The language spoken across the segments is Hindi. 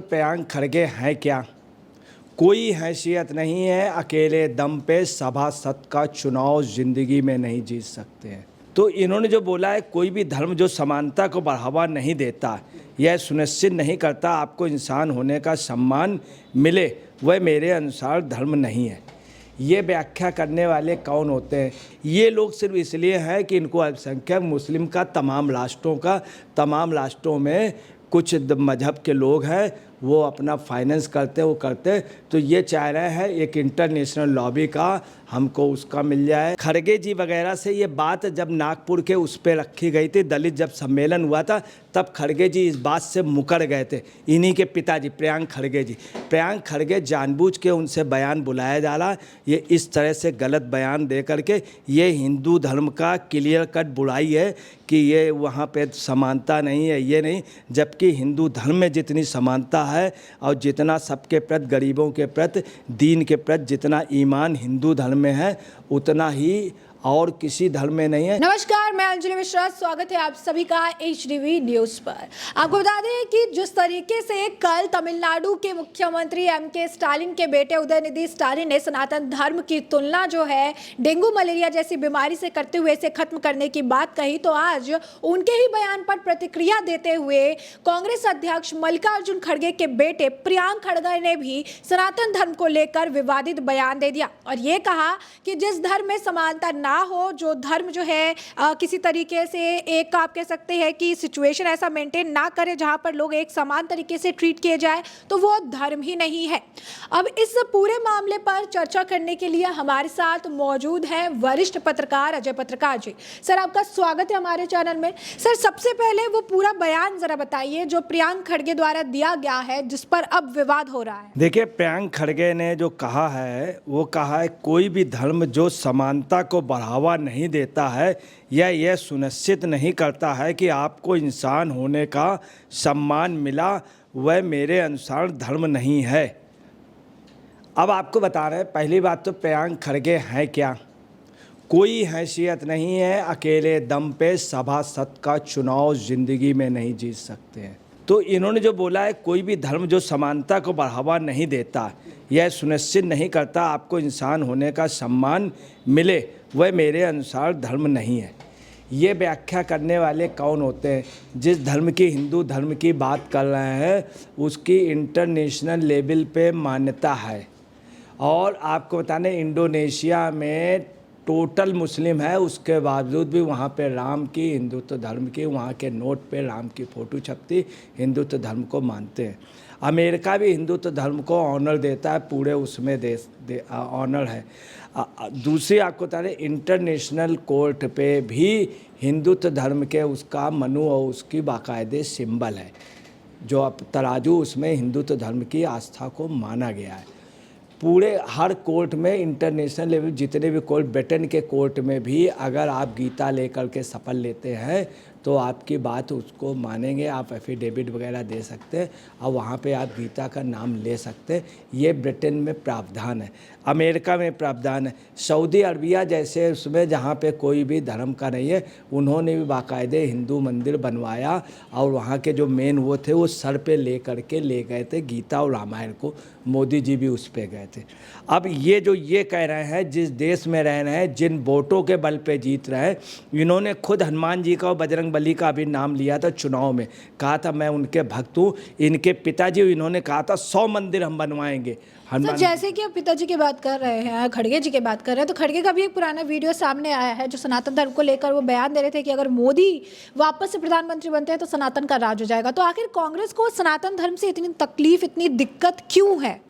प्रियंक खड़गे हैं क्या? कोई हैसियत नहीं है, अकेले दम पे सभासद का चुनाव जिंदगी में नहीं जीत सकते हैं। तो इन्होंने जो बोला है, कोई भी धर्म जो समानता को बढ़ावा नहीं देता, यह सुनिश्चित नहीं करता आपको इंसान होने का सम्मान मिले, वह मेरे अनुसार धर्म नहीं है। ये व्याख्या करने वाले कौन होते हैं? ये लोग सिर्फ इसलिए हैं कि इनको अल्पसंख्यक मुस्लिम का तमाम राष्ट्रों में कुछ मजहब के लोग हैं, वो अपना फाइनेंस करते, वो करते, तो ये चाह रहे हैं एक इंटरनेशनल लॉबी का हमको उसका मिल जाए। खड़गे जी वगैरह से ये बात जब नागपुर के उस पर रखी गई थी, दलित जब सम्मेलन हुआ था, तब खड़गे जी इस बात से मुकर गए थे। इन्हीं के पिताजी प्रियंक खड़गे जानबूझ के उनसे बयान बुलाया जा रहा, ये इस तरह से गलत बयान दे करके ये हिंदू धर्म का क्लियर कट बुराई है कि ये वहाँ पे समानता नहीं है, ये नहीं, जबकि हिंदू धर्म में जितनी समानता है और जितना सबके प्रति, गरीबों के प्रति, दीन के प्रति जितना ईमान हिंदू धर्म में है, उतना ही और किसी धर्म में नहीं है। नमस्कार, मैं अंजलि मिश्रा, स्वागत है आप सभी का HDV न्यूज पर। आपको बता दें कि जिस तरीके से कल तमिलनाडु के मुख्यमंत्री MK स्टालिन के बेटे उदयनिधि स्टालिन ने सनातन धर्म की तुलना जो है डेंगू मलेरिया जैसी बीमारी से करते हुए इसे खत्म करने की बात कही, तो आज उनके ही बयान पर प्रतिक्रिया देते हुए कांग्रेस अध्यक्ष मल्लिकार्जुन खड़गे के बेटे प्रियंक खड़गे ने भी सनातन धर्म को लेकर विवादित बयान दे दिया और ये कहा कि जिस धर्म में समानता ना हो, जो धर्म जो है किसी तरीके से एक आप कह सकते हैं कि सिचुएशन ऐसा मेंटेन ना करे जहां पर लोग एक समान तरीके से ट्रीट किए जाए, तो वो धर्म ही नहीं है। अब इस पूरे मामले पर चर्चा करने के लिए हमारे साथ मौजूद हैं वरिष्ठ पत्रकार अजय पत्रकार जी। सर, आपका स्वागत है हमारे चैनल में। सर, सबसे पहले वो पूरा बयान जरा बताइए जो प्रियंक खड़गे द्वारा दिया गया है, जिस पर अब विवाद हो रहा है। देखिए, प्रियंक खड़गे ने जो कहा है, वो कहा है कोई भी धर्म जो समानता को बढ़ावा नहीं देता है या यह सुनिश्चित नहीं करता है कि आपको इंसान होने का सम्मान मिला, वह मेरे अनुसार धर्म नहीं है। अब आपको बता रहे हैं, पहली बात तो प्रियंक खड़गे हैं क्या? कोई हैसियत नहीं है, अकेले दम पे सभासद का चुनाव जिंदगी में नहीं जीत सकते हैं। तो इन्होंने जो बोला है, कोई भी धर्म जो समानता को बढ़ावा नहीं देता, यह सुनिश्चित नहीं करता आपको इंसान होने का सम्मान मिले, वह मेरे अनुसार धर्म नहीं है। ये व्याख्या करने वाले कौन होते हैं? जिस धर्म की, हिंदू धर्म की बात कर रहे हैं, उसकी इंटरनेशनल लेवल पे मान्यता है। और आपको बताने, इंडोनेशिया में टोटल मुस्लिम है, उसके बावजूद भी वहाँ पे राम की, हिंदुत्व धर्म की, वहाँ के नोट पे राम की फ़ोटो छपती, हिंदुत्व धर्म को मानते हैं। अमेरिका भी हिंदुत्व धर्म को ऑनर देता है, पूरे उसमें ऑनर है। दूसरी आपको बता दें, इंटरनेशनल कोर्ट पे भी हिंदुत्व धर्म के उसका मनु और उसकी बाकायदे सिंबल है, जो अब तराजू, उसमें हिंदुत्व धर्म की आस्था को माना गया है। पूरे हर कोर्ट में, इंटरनेशनल लेवल जितने भी कोर्ट, ब्रिटेन के कोर्ट में भी अगर आप गीता लेकर के शपथ लेते हैं तो आपकी बात उसको मानेंगे, आप एफिडेविट वगैरह दे सकते हैं और वहाँ पे आप गीता का नाम ले सकते हैं। ये ब्रिटेन में प्रावधान है, अमेरिका में प्रावधान है। सऊदी अरबिया जैसे उसमें जहाँ पे कोई भी धर्म का नहीं है, उन्होंने भी बाकायदे हिंदू मंदिर बनवाया और वहाँ के जो मेन वो थे, वो सर पे ले करके ले गए थे गीता और रामायण को। मोदी जी भी उस पे गए थे। अब ये जो ये कह रहे हैं, जिस देश में रह रहे हैं, जिन वोटों के बल पे जीत रहे हैं, इन्होंने खुद हनुमान जी का और बजरंग बली का भी नाम लिया था चुनाव में, कहा था मैं उनके भक्त हूँ। इनके पिताजी, इन्होंने कहा था 100 मंदिर हम बनवाएंगे। तो जैसे कि आप पिताजी की बात कर रहे हैं, खड़गे जी की बात कर रहे हैं, तो खड़गे का भी एक पुराना वीडियो सामने आया है जो सनातन धर्म को लेकर वो बयान दे रहे थे कि अगर मोदी वापस से प्रधानमंत्री बनते हैं तो सनातन का राज हो जाएगा। तो आखिर कांग्रेस को सनातन धर्म से इतनी तकलीफ, इतनी दिक्कत क्यों है?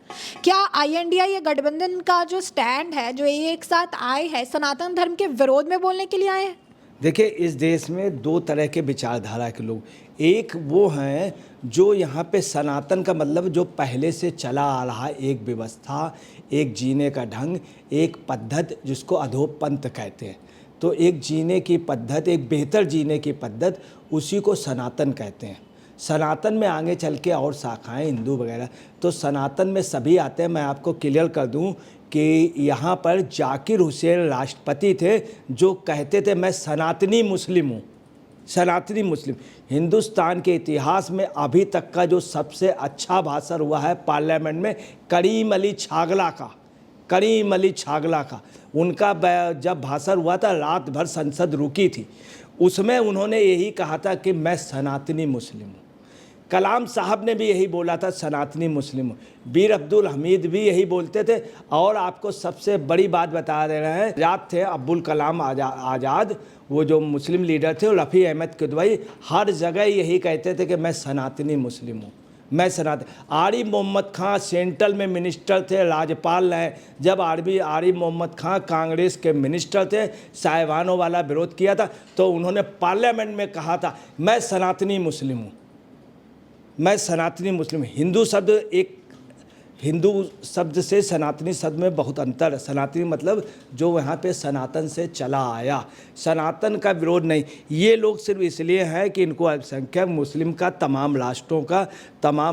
क्या INDA या गठबंधन का जो स्टैंड है, जो एक साथ आए हैं, सनातन धर्म के विरोध में बोलने के लिए आए हैं? देखिए, इस देश में दो तरह के विचारधारा के लोग, एक वो हैं जो यहाँ पे सनातन का मतलब जो पहले से चला आ रहा है, एक व्यवस्था, एक जीने का ढंग, एक पद्धति, जिसको अधोपंथ कहते हैं। तो एक जीने की पद्धति, एक बेहतर जीने की पद्धति, उसी को सनातन कहते हैं। सनातन में आगे चल के और शाखाएं हिंदू वगैरह, तो सनातन में सभी आते हैं। मैं आपको क्लियर कर दूं कि यहाँ पर जाकिर हुसैन राष्ट्रपति थे जो कहते थे मैं सनातनी मुस्लिम हूँ। सनातनी मुस्लिम। हिंदुस्तान के इतिहास में अभी तक का जो सबसे अच्छा भाषण हुआ है पार्लियामेंट में करीम अली छागला का, करीम अली छागला का। उनका जब भाषण हुआ था, रात भर संसद रुकी थी, उसमें उन्होंने यही कहा था कि मैं सनातनी मुस्लिम हूँ। कलाम साहब ने भी यही बोला था, सनातनी मुस्लिम हूँ। बीर अब्दुल हमीद भी यही बोलते थे। और आपको सबसे बड़ी बात बता दे रहे हैं, याद थे अब्दुल कलाम आज़ाद, वो जो मुस्लिम लीडर थे, रफ़ी अहमद किदवई, हर जगह यही कहते थे कि मैं सनातनी मुस्लिम हूँ, मैं सनातन। आरिफ मोहम्मद खां सेंट्रल में मिनिस्टर थे, राज्यपाल हैं। जब आरिफ मोहम्मद खां कांग्रेस के मिनिस्टर थे, साहिबानों वाला विरोध किया था, तो उन्होंने पार्लियामेंट में कहा था मैं सनातनी मुस्लिम हूँ, मैं सनातनी मुस्लिम। हिंदू शब्द से सनातनी शब्द में बहुत अंतर है। सनातनी मतलब जो वहाँ पे सनातन से चला आया, सनातन का विरोध नहीं। ये लोग सिर्फ इसलिए हैं कि इनको अल्पसंख्यक मुस्लिम का तमाम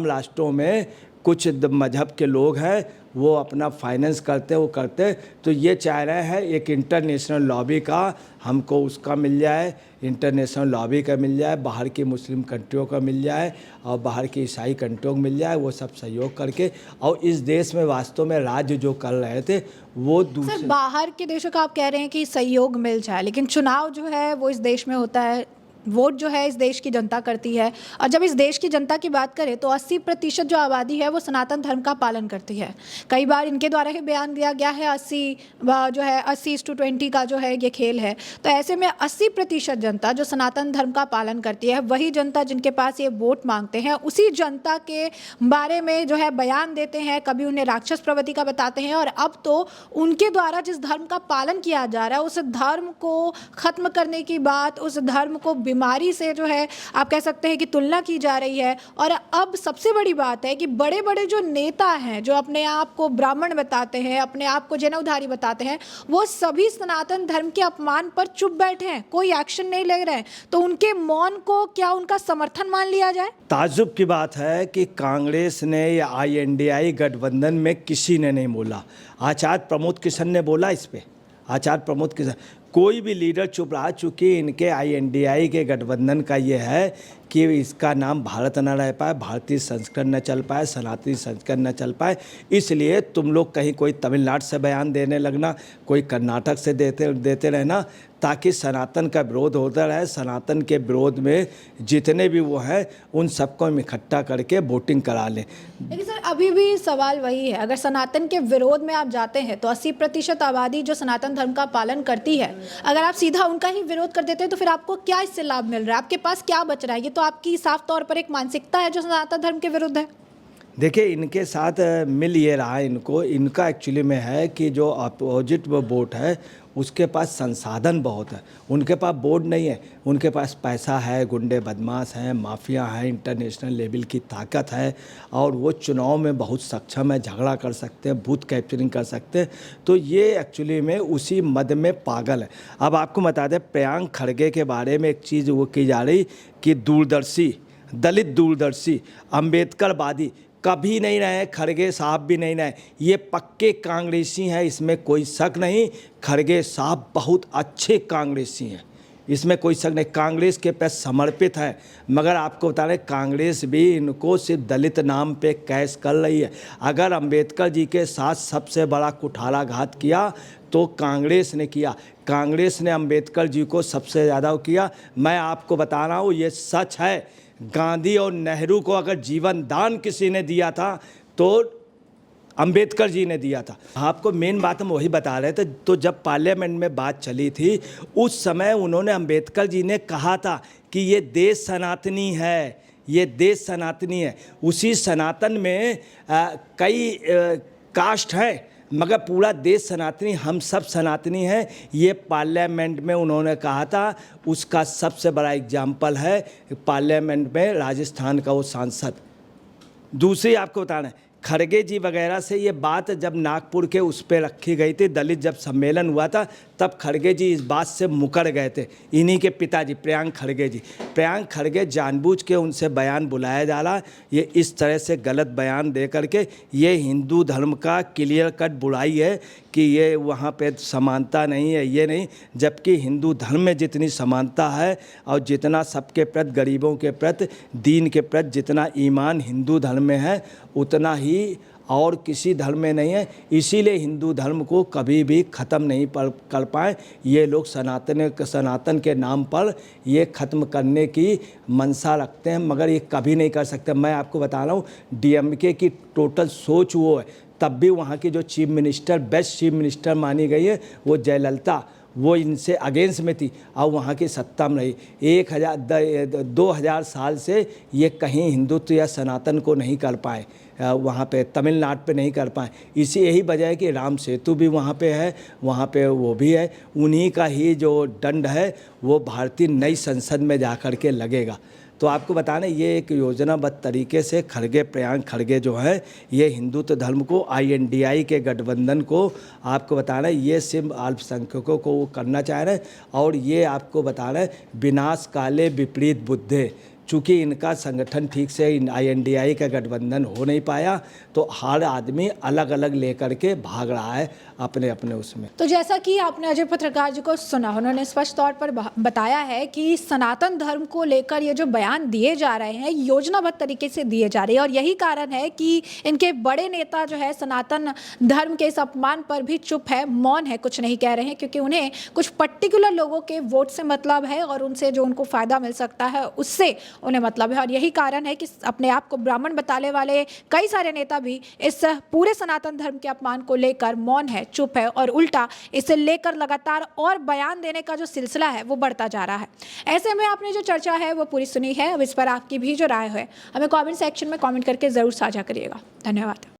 राष्ट्रों में कुछ मजहब के लोग हैं, वो अपना फाइनेंस करते, वो करते, तो ये चाह रहे हैं एक इंटरनेशनल लॉबी का हमको उसका मिल जाए, इंटरनेशनल लॉबी का मिल जाए, बाहर की मुस्लिम कंट्रियों का मिल जाए और बाहर की ईसाई कंट्रियों को मिल जाए, वो सब सहयोग करके। और इस देश में वास्तव में राज्य जो कर रहे थे वो दूसरे। सर, बाहर के देशों का आप कह रहे हैं कि सहयोग मिल जाए, लेकिन चुनाव जो है वो इस देश में होता है, वोट जो है इस देश की जनता करती है। और जब इस देश की जनता की बात करें तो 80% जो आबादी है वो सनातन धर्म का पालन करती है। कई बार इनके द्वारा ही बयान दिया गया है 80:20 का जो है ये खेल है। तो ऐसे में 80% जनता जो सनातन धर्म का पालन करती है, वही जनता जिनके पास ये वोट मांगते हैं, उसी जनता के बारे में जो है बयान देते हैं, कभी उन्हें राक्षस प्रवृत्ति का बताते हैं। और अब तो उनके द्वारा जिस धर्म का पालन किया जा रहा है, उस धर्म को खत्म करने की बात, उस धर्म को बीमारी से जो है आप कह सकते हैं कि तुलना की जा रही है। और अब सबसे बड़ी बात है कि बड़े बड़े जो नेता हैं, जो अपने आप को ब्राह्मण बताते हैं, अपने आप को जनेऊधारी बताते हैं, वो सभी सनातन धर्म के अपमान पर चुप बैठे हैं, कोई एक्शन नहीं ले रहे हैं। तो उनके मौन को क्या उनका समर्थन मान लिया जाए? ताज्जुब की बात है कि कांग्रेस ने या INDI गठबंधन में किसी ने नहीं बोला। आचार्य प्रमोद किशन ने बोला इस पे, आचार्य प्रमोद किशन, कोई भी लीडर चुप रहा। चूँकि इनके INDI के गठबंधन का ये है कि इसका नाम भारत न रह पाए, भारतीय संस्करण न चल पाए, सनातनी संस्करण न चल पाए, इसलिए तुम लोग कहीं कोई तमिलनाडु से बयान देने लगना, कोई कर्नाटक से देते रहना, ताकि सनातन का विरोध होता रहे। सनातन के विरोध में जितने भी वो हैं उन सबको हम इकट्ठा करके वोटिंग करा लें। लेकिन सर, अभी भी सवाल वही है, अगर सनातन के विरोध में आप जाते हैं तो 80% आबादी जो सनातन धर्म का पालन करती है, अगर आप सीधा उनका ही विरोध कर देते हैं तो फिर आपको क्या इससे लाभ मिल रहा है? आपके पास क्या बच रहा है? ये तो आपकी साफ तौर पर एक मानसिकता है जो सनातन धर्म के विरुद्ध है। देखिए, इनके साथ मिल ये रहा है, इनका एक्चुअली में है कि जो अपोजिट वो वोट है उसके पास संसाधन बहुत है, उनके पास बोर्ड नहीं है, उनके पास पैसा है, गुंडे बदमाश हैं, माफिया हैं, इंटरनेशनल लेवल की ताकत है और वो चुनाव में बहुत सक्षम है, झगड़ा कर सकते हैं, बूथ कैप्चरिंग कर सकते हैं। तो ये एक्चुअली में उसी मद में पागल है। अब आपको बता दें, प्रियंक खड़गे के बारे में एक चीज़ वो की जा रही कि दूरदर्शी, दलित दूरदर्शी, अम्बेडकरवादी कभी नहीं रहे, खड़गे साहब भी नहीं रहे, ये पक्के कांग्रेसी हैं, इसमें कोई शक नहीं। खड़गे साहब बहुत अच्छे कांग्रेसी हैं, इसमें कोई शक नहीं, कांग्रेस के प्रति समर्पित है। मगर आपको बता रहे, कांग्रेस भी इनको सिर्फ दलित नाम पे कैश कर रही है। अगर अंबेडकर जी के साथ सबसे बड़ा कुठाराघात किया तो कांग्रेस ने किया, कांग्रेस ने अंबेडकर जी को सबसे ज़्यादा किया। मैं आपको बता रहा हूँ, ये सच है। गांधी और नेहरू को अगर जीवन दान किसी ने दिया था तो अंबेडकर जी ने दिया था। आपको मेन बात हम वही बता रहे थे। तो जब पार्लियामेंट में बात चली थी उस समय उन्होंने, अंबेडकर जी ने कहा था कि ये देश सनातनी है, ये देश सनातनी है। उसी सनातन में कई कास्ट हैं मगर पूरा देश सनातनी, हम सब सनातनी हैं, ये पार्लियामेंट में उन्होंने कहा था। उसका सबसे बड़ा एग्जाम्पल है पार्लियामेंट में राजस्थान का वो सांसद। दूसरी आपको बताना है, खड़गे जी वगैरह से ये बात जब नागपुर के उस पर रखी गई थी, दलित जब सम्मेलन हुआ था तब खड़गे जी इस बात से मुकर गए थे। इन्हीं के पिताजी प्रियांक खड़गे जी, प्रियांक खड़गे जानबूझ के उनसे बयान बुलाया जा रहा, ये इस तरह से गलत बयान दे करके ये हिंदू धर्म का क्लियर कट बुराई है कि ये वहाँ पे समानता नहीं है, ये नहीं, जबकि हिंदू धर्म में जितनी समानता है और जितना सबके प्रति, गरीबों के प्रति, दीन के प्रति जितना ईमान हिंदू धर्म में है उतना ही और किसी धर्म में नहीं है। इसीलिए हिंदू धर्म को कभी भी ख़त्म नहीं कर पाए ये लोग। सनातन के नाम पर ये ख़त्म करने की मंशा रखते हैं, मगर ये कभी नहीं कर सकते। मैं आपको बता रहा हूँ, डीएमके की टोटल सोच वो है, तब भी वहाँ की जो chief minister, best chief minister मानी गई है वो जयललिता, वो इनसे अगेंस्ट में थी और वहाँ की सत्ता में रही। 2000 साल से ये कहीं हिंदुत्व या सनातन को नहीं कर पाए, वहाँ पे तमिलनाडु पे नहीं कर पाए। इसी यही वजह है कि राम सेतु भी वहाँ पे है, वहाँ पे वो भी है। उन्हीं का ही जो दंड है वो भारतीय नई संसद में जा कर के लगेगा। तो आपको बताना, ये एक योजनाबद्ध तरीके से प्रियांक खड़गे जो है ये हिंदुत्व धर्म को, INDI के गठबंधन को, आपको बताना ये सिर्फ अल्पसंख्यकों को वो करना चाह रहे हैं। और ये आपको बताना है विनाश काले विपरीत बुद्धे, चूँकि इनका संगठन ठीक से INDI का गठबंधन हो नहीं पाया तो हर आदमी अलग अलग लेकर के भाग रहा है अपने अपने उसमें। तो जैसा कि आपने अजय पत्रकार जी को सुना, उन्होंने स्पष्ट तौर पर बताया है कि सनातन धर्म को लेकर ये जो बयान दिए जा रहे हैं योजनाबद्ध तरीके से दिए जा रहे हैं, और यही कारण है कि इनके बड़े नेता जो है सनातन धर्म के इस अपमान पर भी चुप है, मौन है, कुछ नहीं कह रहे हैं, क्योंकि उन्हें कुछ पर्टिकुलर लोगों के वोट से मतलब है और उनसे जो उनको फायदा मिल सकता है उससे उन्हें मतलब है। और यही कारण है कि अपने आप को ब्राह्मण बताने वाले कई सारे नेता भी इस पूरे सनातन धर्म के अपमान को लेकर मौन है, चुप है, और उल्टा इसे लेकर लगातार और बयान देने का जो सिलसिला है वो बढ़ता जा रहा है। ऐसे में आपने जो चर्चा है वो पूरी सुनी है, अब इस पर आपकी भी जो राय है हमें कमेंट सेक्शन में कमेंट करके ज़रूर साझा करिएगा। धन्यवाद।